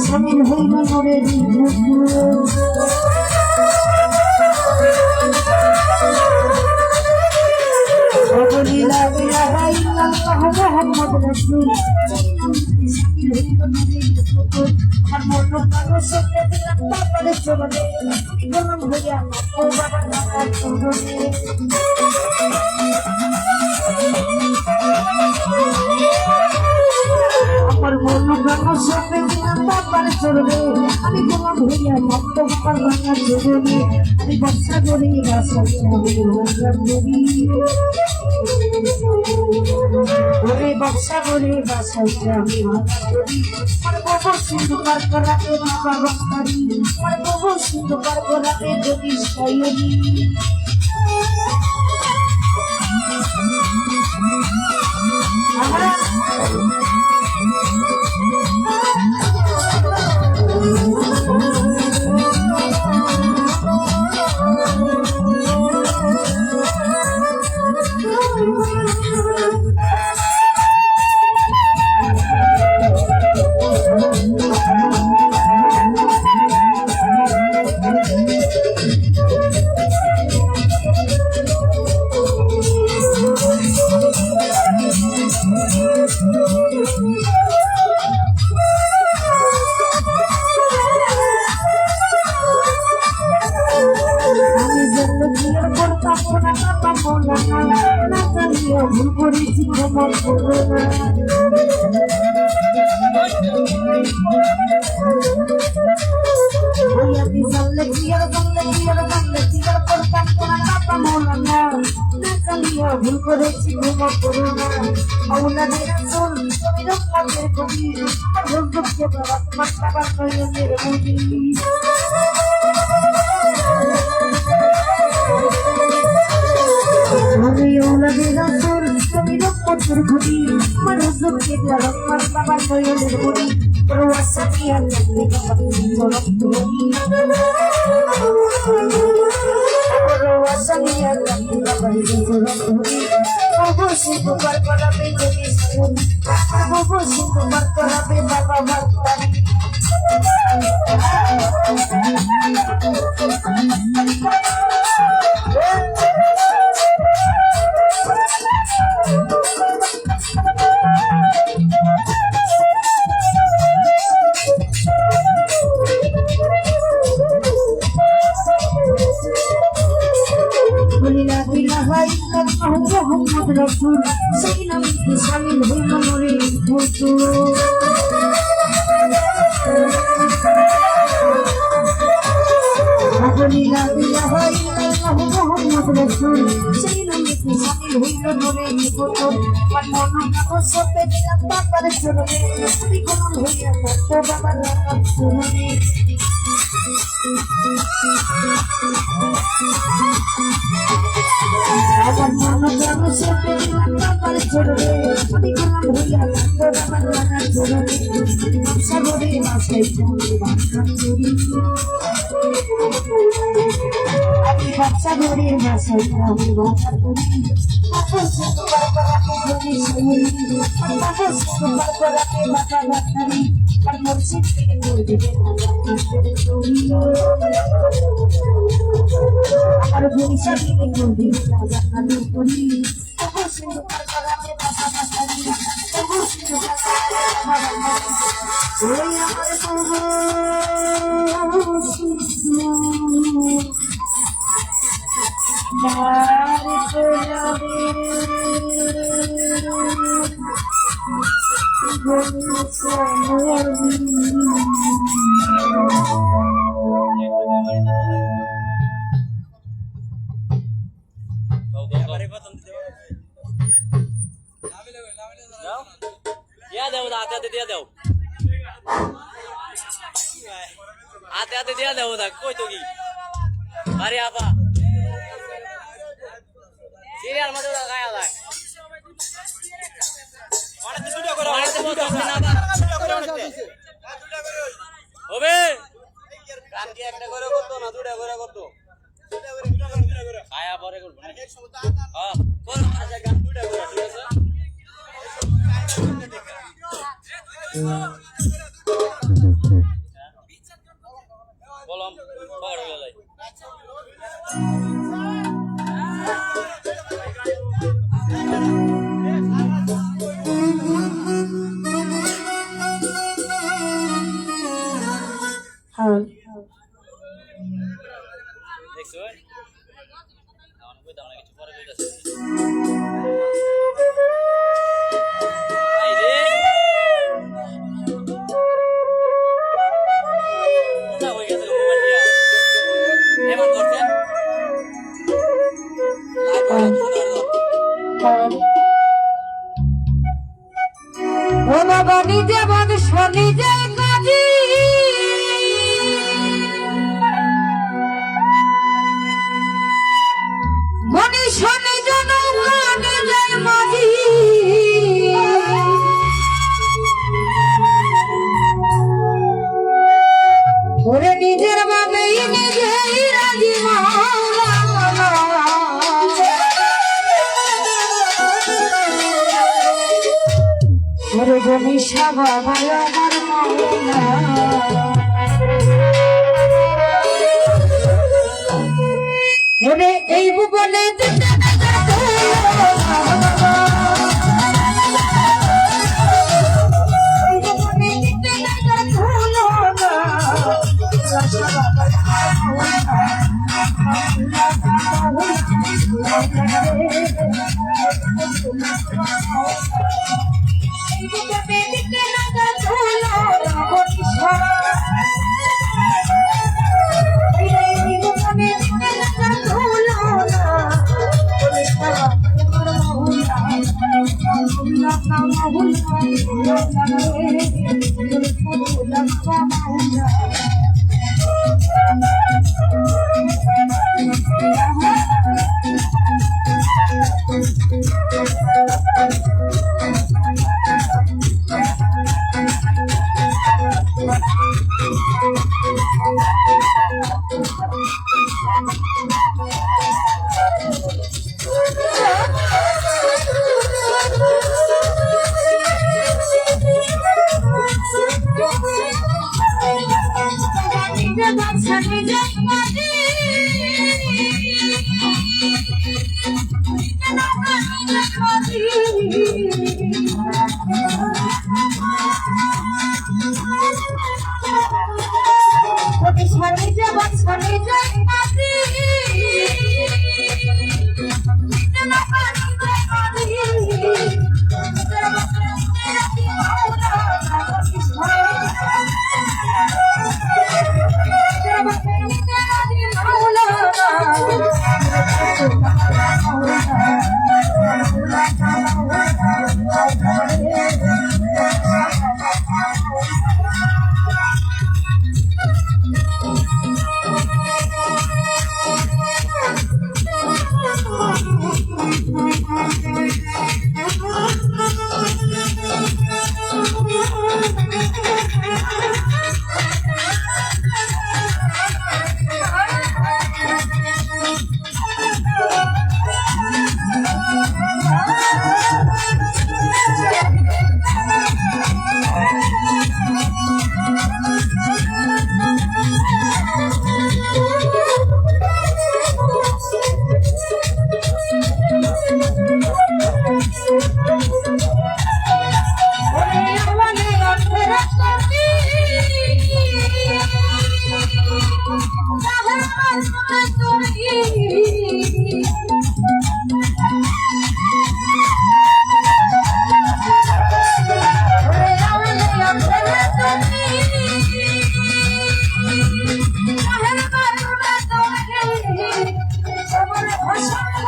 শামিল হইল নূরের আমার মন প্রাণ সঙ্গে দিলাম তারপরে চলবে আমি তোমার ভরিয়া ভক্ত বাবার ভাঙা জীবনে আমি বর্ষা করি ওরে বর্ষা করে বাসাইতে আমি গোবর সিন্ধু পার করাতে বাবা বাড়ি গোবর সিন্ধু পার করাতে যদি সাইনি ভুল করেছি ক্ষমা করো না আমি জানলে কি আর করতাম না বাবা মৌলানা না জানিয়া ভুল করেছি ক্ষমা করো না মৌলানা রাসূল তুমি রহমতের কবি রোজকে বাবা তোমার বাবার নয়নের মনি আমি ওলাদের রাসূল তুমি রহমতের কবি রোজকে বাবার বাবার নয়নের মনি প্রওয়াসানি আল্লাহ প্রওয়াসানি আল্লাহ অবশ্যই তোমার করাবে যদি অবশ্যই তোমার করাবে বাবা বাড়ি মোহাম্মদ রাসূল সেই নামে শামিল হইল নূরের ফুতুর লা ইলাহা ইল্লাল্লাহু মুহাম্মাদুর রাসূল সেই নামে শামিল হইল নূরের ফুতুর মন কাপড় সপে দিলাম বাবার চরণে তুমি কোন হইয়া থাকো বাবার চরণে আমার মন প্রাণ সপে দিলাম বাবার চরণে তুমি কোন হইয়া থাকো বাবার চরণে সাগরে মাছাই আমি বাচ্চা ধরে মাছাই আমি বাচ্চা ধরি আর মসজিদ থেকে আর বৈশা থেকে করি দিয়া দেও, দিয়া দেও। হাতে হাতে দিয়া দেবো দেখ কই তো কি আরে আপা সিরিয়াল মধ্যে গায়া যায় হবে কান কি একটা করে করতো না দুটা করে করতো আয়া পরে করব হ্যাঁ কোন আচ্ছা গান দুটা করে ঠিক আছে বলম পড় হয়ে যায় হ্যাঁ দেখছো আমার কই দাও না কিছু পরে কইতাছে আই রে কোথা হই গেছে মোবাইল দিয়া এমন করছেন ও বাবা নিজে বাদ শনি যে কাজী মনি শনি জন কানে যায় মাঝি ওরে নিজের বাবেই নিজেই রাজি মাওলা ওরে গনিশা বাবা আমার মাওলা ওরে এই ভুবনে দিতে না যাবো এই ভুবনে দিতে না যাবো না রাশা বাবা এই ভুবনে দিতে না যাবো না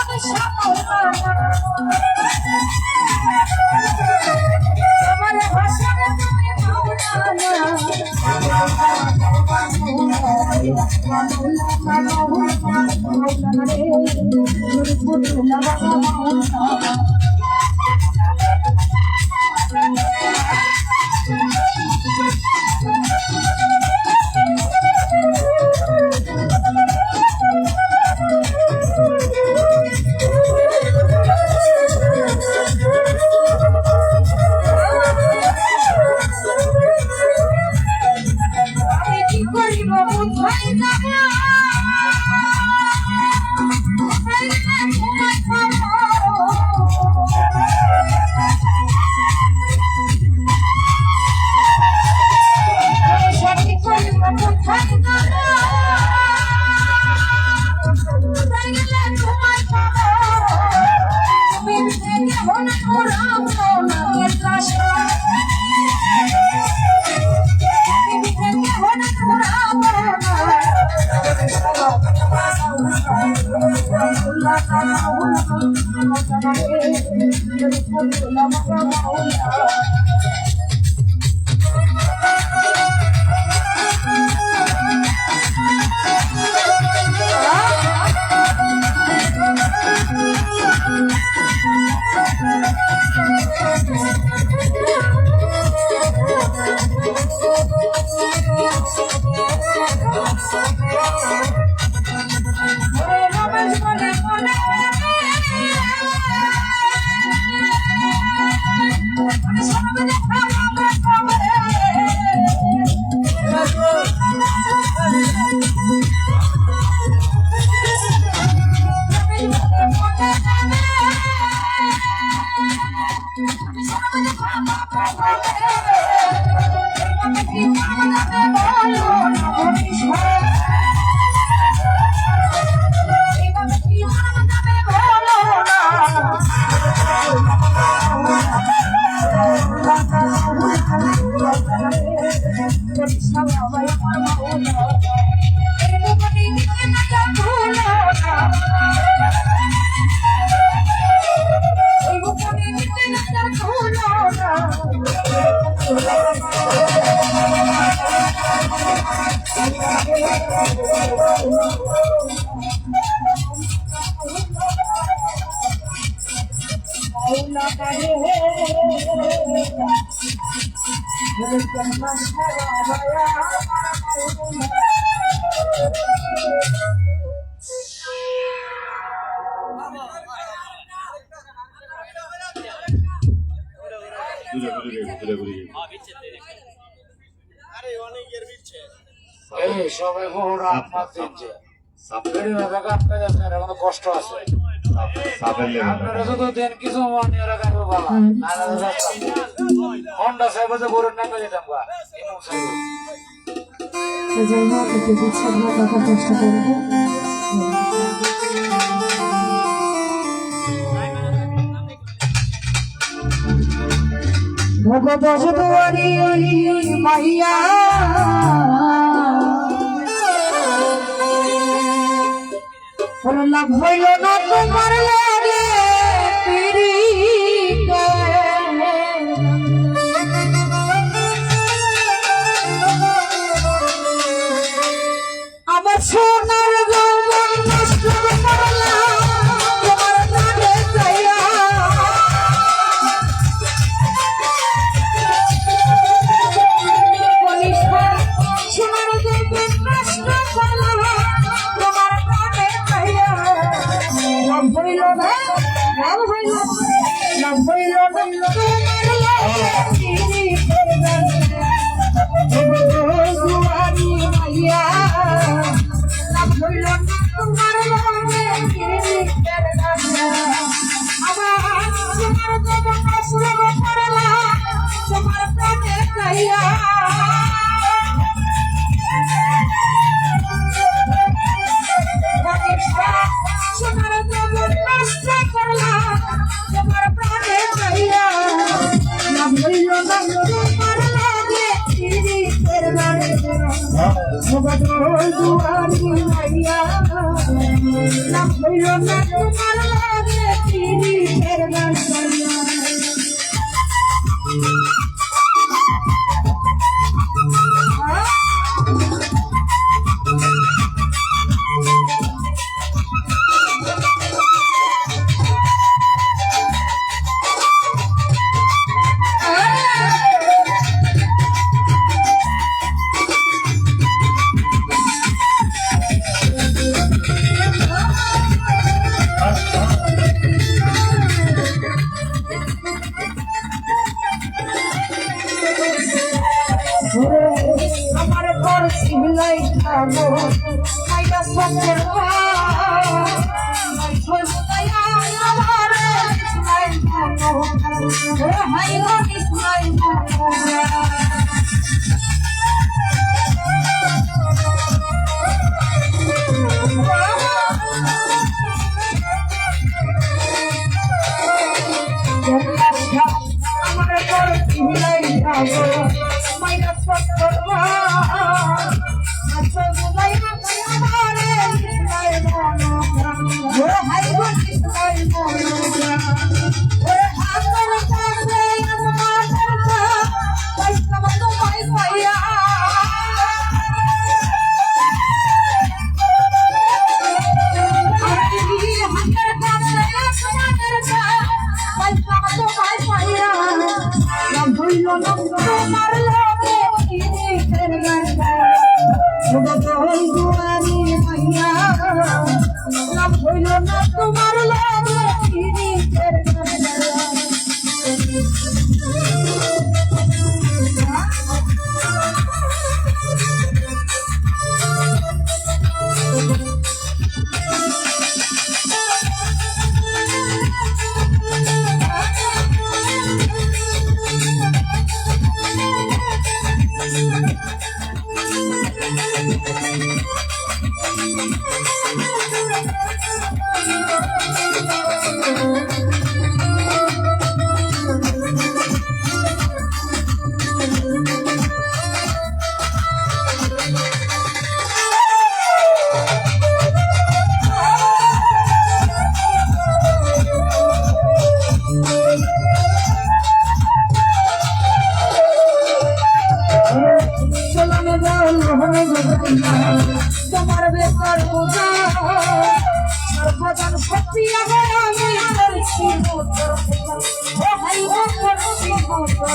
গনিশা আমার ভাষা তুমি মাওলানা সবাই কষ্ট আছে আপনারা শুধু দেন কিছু মনে রাখবো বাবা হন্ডা সাহেব গরুর নামে যেতাম যাই হোক একটু বিচ্ছেদ রাখার চেষ্টা করবো। ভগবত দুয়ারি মাইয়া লাভ হইল না তোমার লাগে পিড়িতে আমার সোনার যৌবন নষ্ট করলাম তোমার নামে চাইয়া সোনার যৌবন নষ্ট করলাম তোমার নামে চাইয়া লাভ হইল না লাভ হইল লাভ হইল না তোমার লাগে পিড়িতে দুয়ারি মাইয়া লাভ হইল না তোমার লাগে পিড়িতে আমার তোমার যৌবন নষ্ট করলাম তোমার প্রাণে চাইয়া সোনার যৌবন নষ্ট করলাম তোমার প্রাণে চাইয়া লাভ হইল না তোমার লাগে পিড়িতের গানে দুয়ারি মাইয়া লাভ হইল না তোমার লাগে পিড়িতের গান আমার পর সিলাই খাবো মাইরা সঙ্গের আমার পর সিলাই খাবো মাইরা সঙ্গের তোমার তোমার বেকার বোঝা সর্বদান শক্তি আমি করছি মোটর